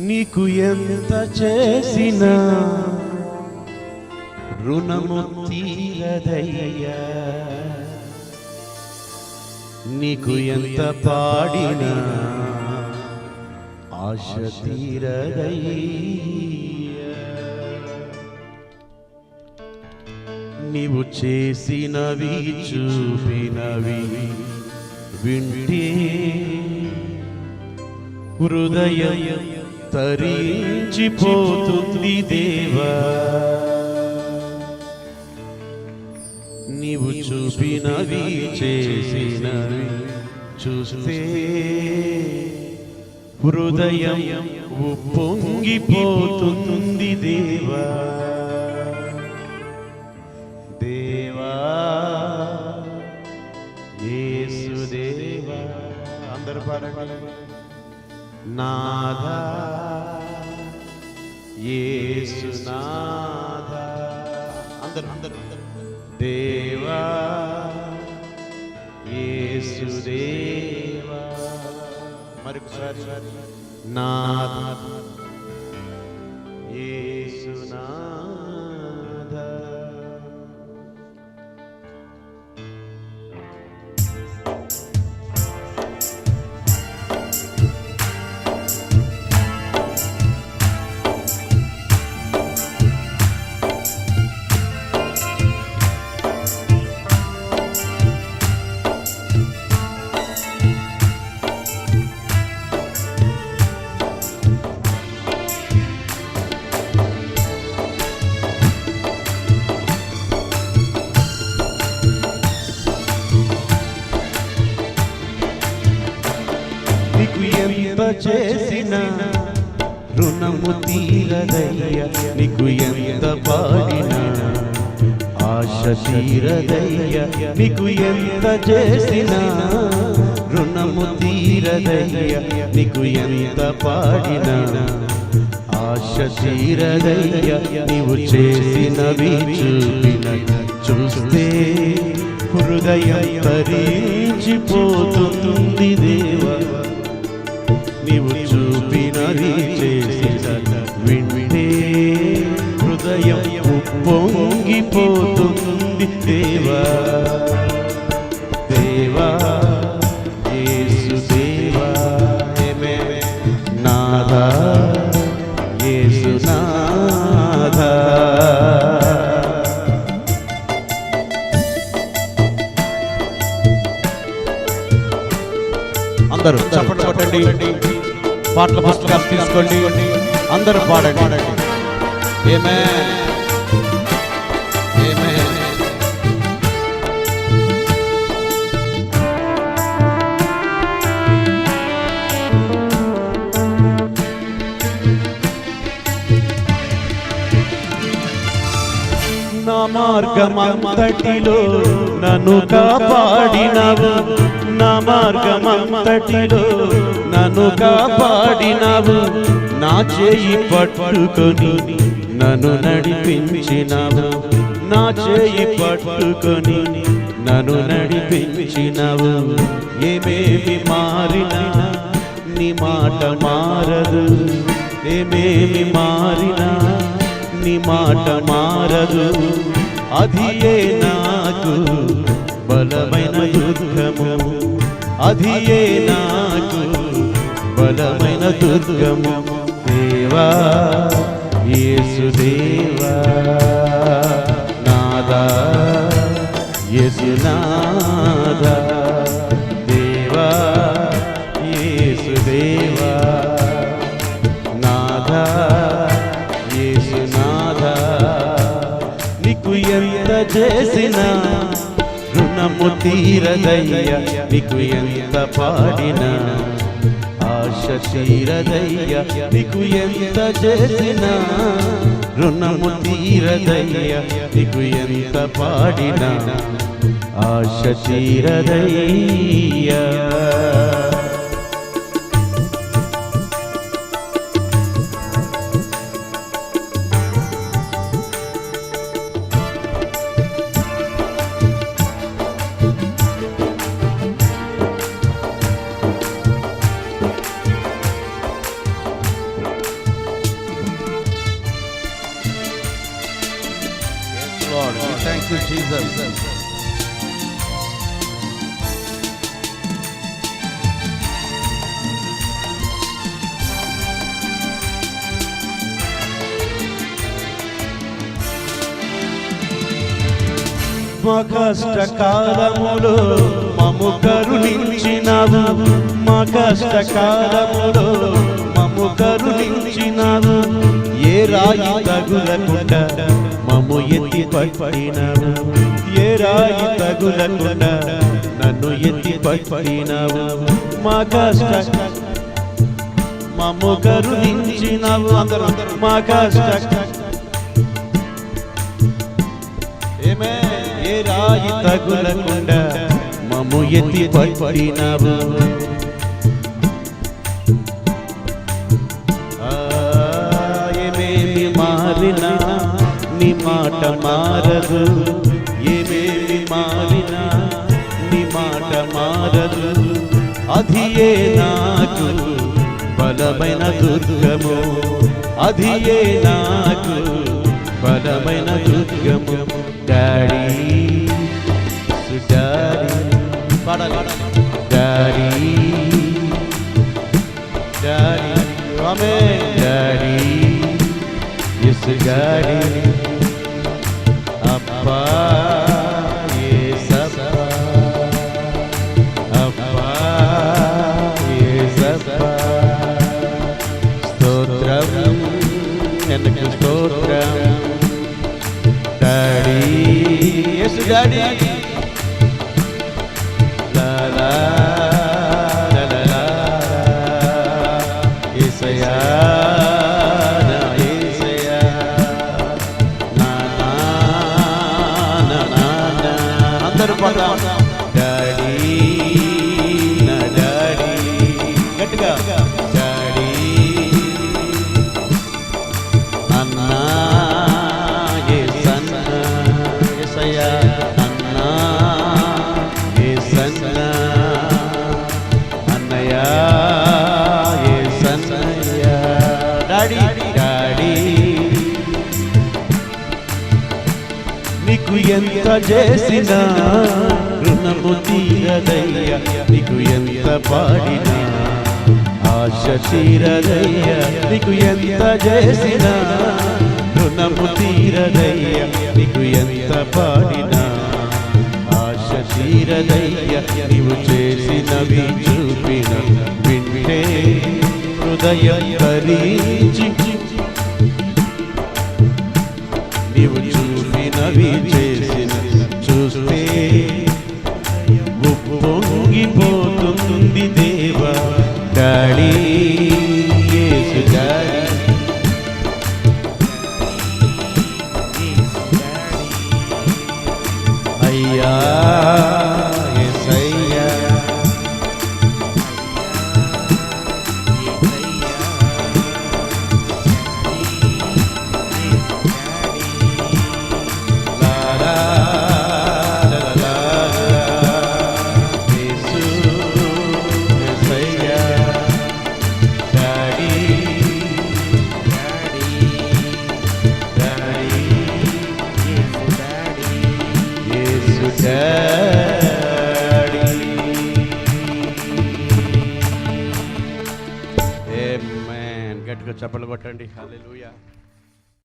నీకు ఎంత చేసినా రుణము తీరదయ్యా, నీకు ఎంత పాడినా ఆశ తీరదయ్యా. నీవు చేసినవి చూపినవి వింటే హృదయం తరించిపోతుంది దేవా. నీవు చూపినవి చేసినవి చూస్తే హృదయం ఉప్పొంగిపోతుంది దేవా. దేవా యేసుదేవా, అందరూ పాడండి. నాథా యేసునాథా, అందరూ దేవా యేసుదేవా. మరొకసారి నాథా యేసునాథా. నీకు ఎంత చేసినా రుణము తీరదయ్యా, నీకు ఎంత పాడినా ఆశ తీరదయ్యా. నీకు ఎంత చేసినా రుణము తీరదయ్యా, నీకు ఎంత పాడినా ఆశ తీరదయ్యా. నీవు చేసినవి చూస్తే హృదయం తరించిపోతుంది దేవా. నీవు చూపినవి చేసిన వింటే హృదయం ఉప్పొంగిపోతుంది దేవా. దేవా యేసుదేవా, నాథా యేసునాథా. అందరూ చప్పట్లు కొట్టండి, పాటల పుస్తకాలు తీసుకోండి, అందరూ పాడండి. ఆమేన్ ఆమేన్. నా మార్గమంతటిలో నన్ను కాపాడినవు, నా మార్గమంతటిలో నన్ను కాపాడినవు. నా చేయి పట్టుకొని నన్ను నడిపించినవు, నా చేయి పట్టుకొని నన్ను నడిపించినవు. ఏమేమి మారినా నీ మాట మారదు, ఏమేమి మారినా నీ మాట మారదు. అదియే నాకు బలమైన దుర్గము, అదియే నాకు బలమైన దుర్గము. దేవా యేసుదేవా, నాథా యేసునాథా. దేవా యేసుదేవా, నాథా యేసునాథా. నీకు ఎంత చేసినా రుణము తీరదయ్యా, నీకు ఎంత పాడినా ఆశ తీరదయ్యా. నీకు ఎంత చేసినా రుణము తీరదయ్యా, నీకు ఎంత పాడినా ఆశ తీరదయ్యా. జీసస్. మా కష్టకాలములో మమ్ము కరుణించినావు, మా కష్టకాలములో మమ్ము కరుణించినావు. ఏ రాయి తగులకుండా మమ్ము ఎత్తి పట్టినావు, ఏ రాయి తగులకుండా నన్ను ఎత్తి పట్టినావు. మా కష్ట మమ్ము కరుణించినావు. అందరూ మా కష్ట ఏ రాయి తగులకుండా మమ్ము ఎత్తి పట్టినావు. ఏమేమి మారినా నీ మాట మారదు, ఏమేమి మారినా నీ మాట మారదు. అది ఏ నాకు బలమైన దుర్గము, అది ఏ నాకు బలమైన దుర్గము. డాడీ డాడీ డాడీ డాడీ ఆమేన్. డాడీ యేసు డాడీ అబ్బా యేసప్పా అబ్బా యేసప్పా. స్తోత్రం ఎనకు స్తోత్రం. డాడీ యేసు డాడీ లా లా లా లా లా. యేసయ్యా నా యేసయ్యా నా నా నా నా నా. అందరూ పాడదాం. డాడీ నా డాడీ గట్టిగా. డాడీ అన్నా నీకు ఎంత చేసినా రుణము తీరదయ్యా, నీకు ఎంత పాడినా ఆశ తీరదయ్యా. నీకు ఎంత చేసినా రుణము తీరదయ్యా, నీకు ఎంత పాడినా ఆశ తీరదయ్యా. నీవు చేసినవి చూపిన వింటే హృదయం కరించి, నీవు చూపినవి చేసిన చూస్తే ఉప్పొంగిపోతుంది దేవా. డాడీ యేసు డాడీ అయ్యా యేసయ్యా గట్టిగా చప్పట్లు కొట్టండి. హల్లెలూయా.